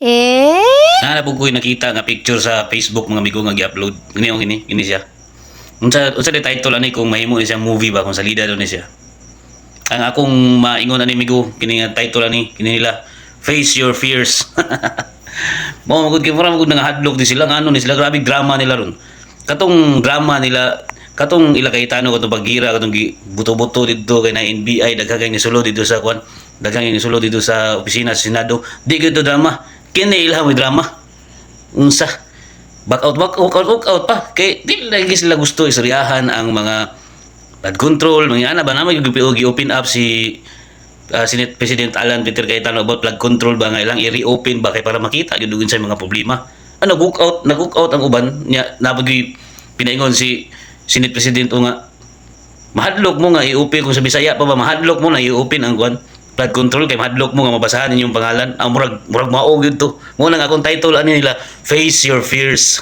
Eh? Na po ko'y nakita nga picture sa Facebook mga amigo nga gi-upload. Ini siya. Unsa di title ani kung mahimo ni siya movie ba kung salida daw ni siya. Ang akong maingon ani amigo kini nga title ani kini nila Face Your Fears. Mo magud kay mura magud nga hadlok di sila nga ano ni sila grabe drama nila ron. Katong drama nila katong ila kay tano katong pagira katong buto-buto didto kay na NBI daghang ni sulod dito sa kwan daghang ni sulod dito sa opisina sa Senado di gyud drama kini ila mo drama unsa back out pa kay di lagi sila gusto istoryahan ang mga flood control mga ana ba naman gi-open up si Senate President Alan Peter Cayetano about flood control ba nga ilang i-reopen ba kay para makita gyud sa mga problema nag-hook out ang uban nya napagi pinaingon si Senate President o nga mahadlok mo nga i-open kung sa Bisaya pa ba mahadlok mo na i-open ang kwan flood control kay mahadlok mo nga mabasahan ninyong pangalan ang murag mao gyud to mo nang akong title ani nila Face Your Fears.